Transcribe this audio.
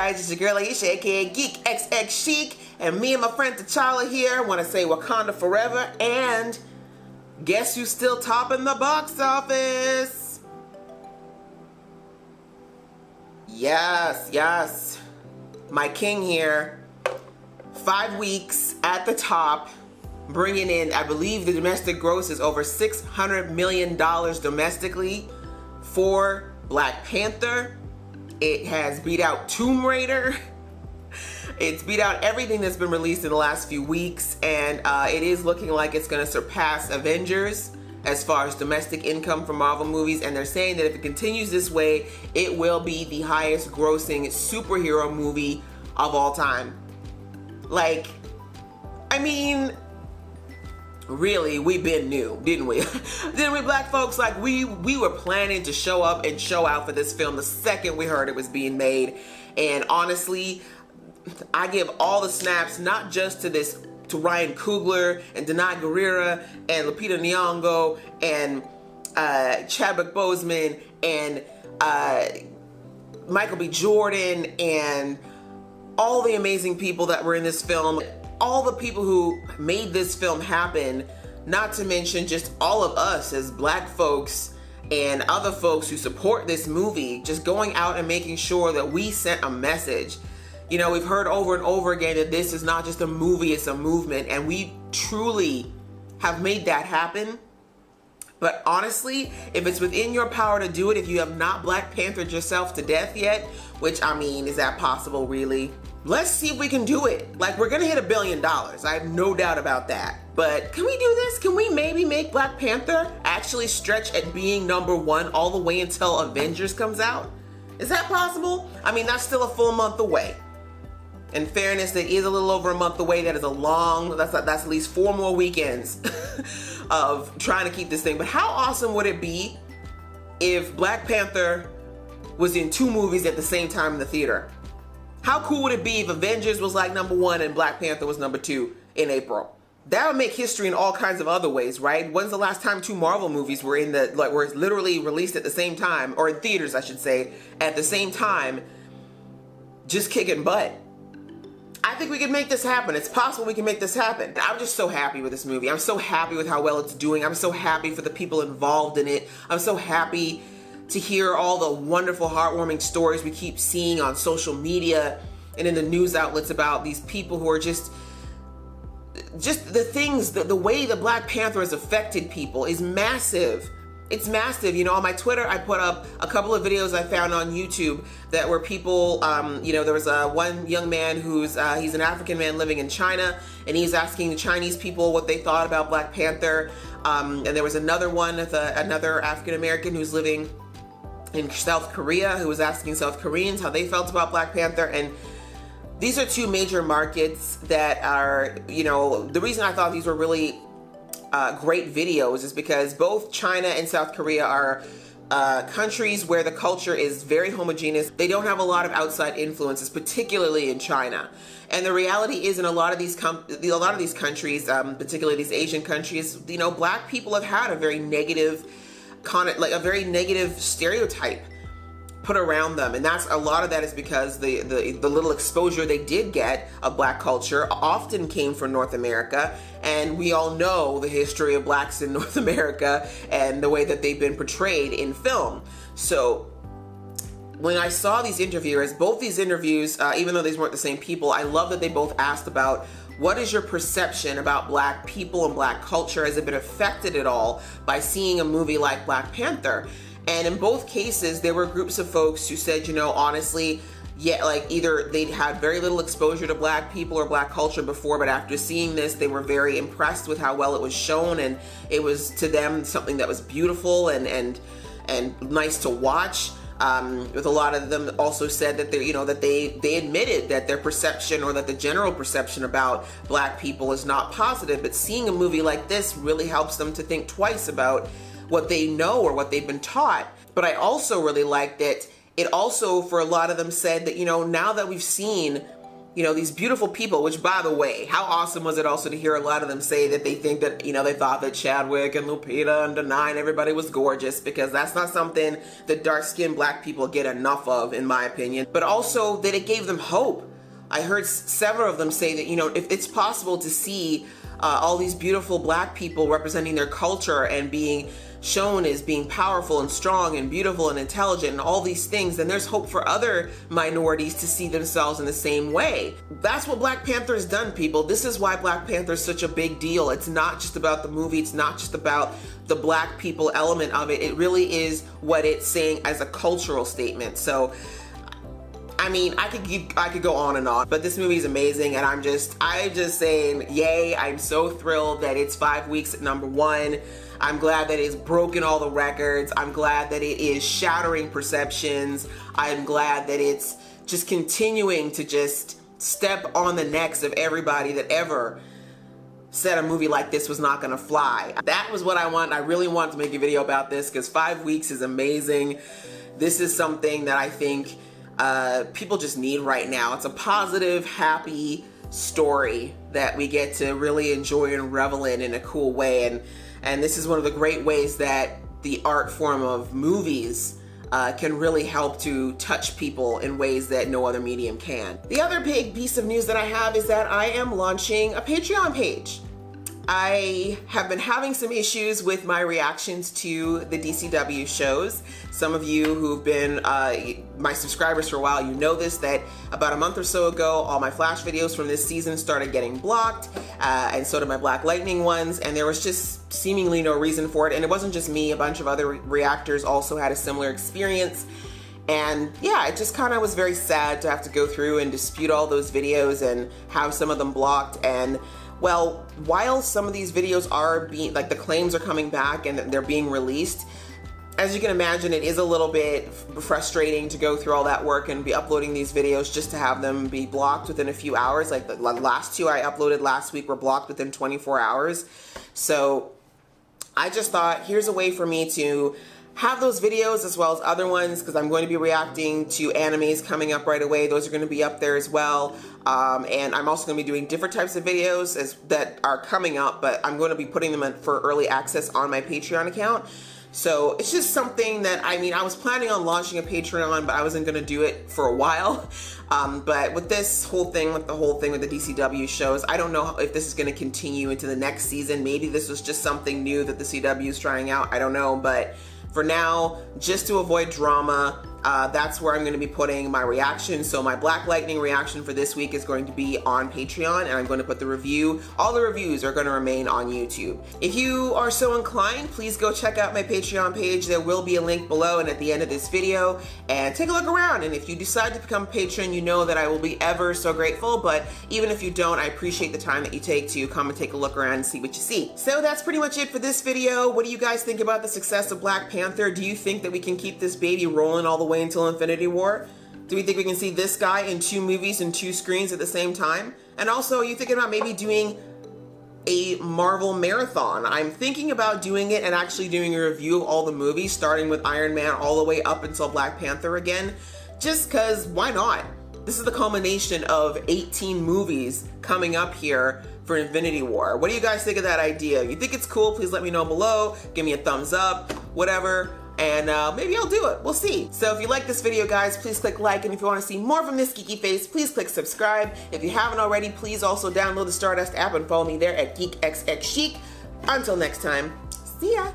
guys, it's your girl Aisha, aka Geek XX Chic, and me and my friend T'Challa here want to say Wakanda forever, and guess who's still topping the box office? Yes, my king here. 5 weeks at the top, bringing in, I believe the domestic gross is over $600 million domestically for Black Panther. It has beat out Tomb Raider. It's beat out everything that's been released in the last few weeks, and it is looking like it's going to surpass Avengers as far as domestic income for Marvel movies, and they're saying that if it continues this way, it will be the highest grossing superhero movie of all time. Like, I mean, really, we've been new, didn't we? Didn't we, black folks? Like, we were planning to show up and show out for this film the second we heard it was being made. And honestly, I give all the snaps, not just to Ryan Coogler and Danai Gurira and Lupita Nyong'o and Chadwick Boseman and Michael B. Jordan and all the amazing people that were in this film. All the people who made this film happen, not to mention just all of us as black folks and other folks who support this movie, just going out and making sure that we sent a message. You know, we've heard over and over again that this is not just a movie, it's a movement, and we truly have made that happen. But honestly, if it's within your power to do it, if you have not Black Panthered yourself to death yet, which, I mean, is that possible, really? Let's see if we can do it. Like, we're gonna hit $1 billion. I have no doubt about that. But can we do this? Can we maybe make Black Panther actually stretch at being #1 all the way until Avengers comes out? Is that possible? I mean, that's still a full month away. In fairness, it is a little over a month away. That is a long, that's at least 4 more weekends of trying to keep this thing. But how awesome would it be if Black Panther was in 2 movies at the same time in the theater? How cool would it be if Avengers was like #1 and Black Panther was #2 in April? That would make history in all kinds of other ways, right? When's the last time 2 Marvel movies were were literally released at the same time, or in theaters, I should say, at the same time, just kicking butt? I think we can make this happen. It's possible we can make this happen. I'm just so happy with this movie. I'm so happy with how well it's doing. I'm so happy for the people involved in it. I'm so happy to hear all the wonderful, heartwarming stories we keep seeing on social media and in the news outlets about these people who are just the things, the way the Black Panther has affected people is massive. It's massive. You know, on my Twitter, I put up a couple of videos I found on YouTube that were people, you know, there was one young man who's, he's an African man living in China, and he's asking the Chinese people what they thought about Black Panther. And there was another one with another African American who's living in South Korea, who was asking South Koreans how they felt about Black Panther. And these are 2 major markets that are, you know, the reason I thought these were really great videos is because both China and South Korea are countries where the culture is very homogeneous. They don't have a lot of outside influences, particularly in China. And the reality is, in a lot of these countries, particularly these Asian countries, you know, black people have had a very negative stereotype put around them, and a lot of that is because the little exposure they did get of black culture often came from North America, and we all know the history of blacks in North America and the way that they've been portrayed in film. So when I saw these interviewers, both these interviews, even though these weren't the same people, I love that they both asked about what is your perception about black people and black culture? Has it been affected at all by seeing a movie like Black Panther? And in both cases, there were groups of folks who said, you know, honestly, yeah, like either they'd had very little exposure to black people or black culture before, but after seeing this, they were very impressed with how well it was shown, and it was to them something that was beautiful and nice to watch. With a lot of them also said that they, you know, that they admitted that their perception, or that the general perception about black people is not positive, but seeing a movie like this really helps them to think twice about what they know or what they've been taught. But I also really liked that it also, for a lot of them, said that, you know, now that we've seen you know, these beautiful people, which, by the way, how awesome was it also to hear a lot of them say that they think that, you know, they thought that Chadwick and Lupita and Denai and everybody was gorgeous, because that's not something that dark-skinned black people get enough of, in my opinion. But also that it gave them hope. I heard several of them say that, you know, if it's possible to see all these beautiful black people representing their culture and being shown as being powerful and strong and beautiful and intelligent and all these things, then there's hope for other minorities to see themselves in the same way. That's what Black Panther has done, people. This is why Black Panther is such a big deal. It's not just about the movie. It's not just about the black people element of it. It really is what it's saying as a cultural statement. So, I mean, I could go on and on, but this movie is amazing, and I'm just saying, yay. I'm so thrilled that it's 5 weeks at #1. I'm glad that it's broken all the records. I'm glad that it is shattering perceptions. I'm glad that it's just continuing to just step on the necks of everybody that ever said a movie like this was not gonna fly. That was what I want. I really wanted to make a video about this because 5 weeks is amazing. This is something that I think people just need right now. It's a positive, happy story that we get to really enjoy and revel in a cool way. And this is one of the great ways that the art form of movies can really help to touch people in ways that no other medium can. The other big piece of news that I have is that I am launching a Patreon page. I have been having some issues with my reactions to the DCW shows. Some of you who've been my subscribers for a while, you know this, that about a month or so ago, all my Flash videos from this season started getting blocked, and so did my Black Lightning ones, and there was just seemingly no reason for it. And it wasn't just me, a bunch of other reactors also had a similar experience. And yeah, it just kind of was very sad to have to go through and dispute all those videos and have some of them blocked. And well, while some of these videos are being, like, the claims are coming back and they're being released, as you can imagine, it is a little bit frustrating to go through all that work and be uploading these videos just to have them be blocked within a few hours. Like the last two I uploaded last week were blocked within 24 hours. So I just thought, here's a way for me to have those videos as well as other ones, because I'm going to be reacting to animes coming up right away. Those are going to be up there as well. And I'm also going to be doing different types of videos that are coming up, but I'm going to be putting them in for early access on my Patreon account. So it's just something that, I mean, I was planning on launching a Patreon, but I wasn't going to do it for a while. But with this whole thing, with the DCW shows, I don't know if this is going to continue into the next season. Maybe this was just something new that the CW is trying out. I don't know, but for now, just to avoid drama, that's where I'm going to be putting my reaction. So my Black Lightning reaction for this week is going to be on Patreon, and I'm going to put the review. All the reviews are going to remain on YouTube. If you are so inclined, please go check out my Patreon page. There will be a link below and at the end of this video, and take a look around. And if you decide to become a patron, you know that I will be ever so grateful. But even if you don't, I appreciate the time that you take to come and take a look around and see what you see. So that's pretty much it for this video. What do you guys think about the success of Black Panther? Do you think that we can keep this baby rolling all the way until Infinity War? Do we think we can see this guy in 2 movies and 2 screens at the same time? And also, are you thinking about maybe doing a Marvel marathon? I'm thinking about doing it and actually doing a review of all the movies, starting with Iron Man all the way up until Black Panther again, just because why not? This is the culmination of 18 movies coming up here for Infinity War. What do you guys think of that idea? If you think it's cool, please let me know below. Give me a thumbs up, whatever. And maybe I'll do it. We'll see. So if you like this video, guys, please click like. And if you want to see more from this geeky face, please click subscribe. If you haven't already, please also download the Stardust app and follow me there at GeekXXChic. Until next time, see ya.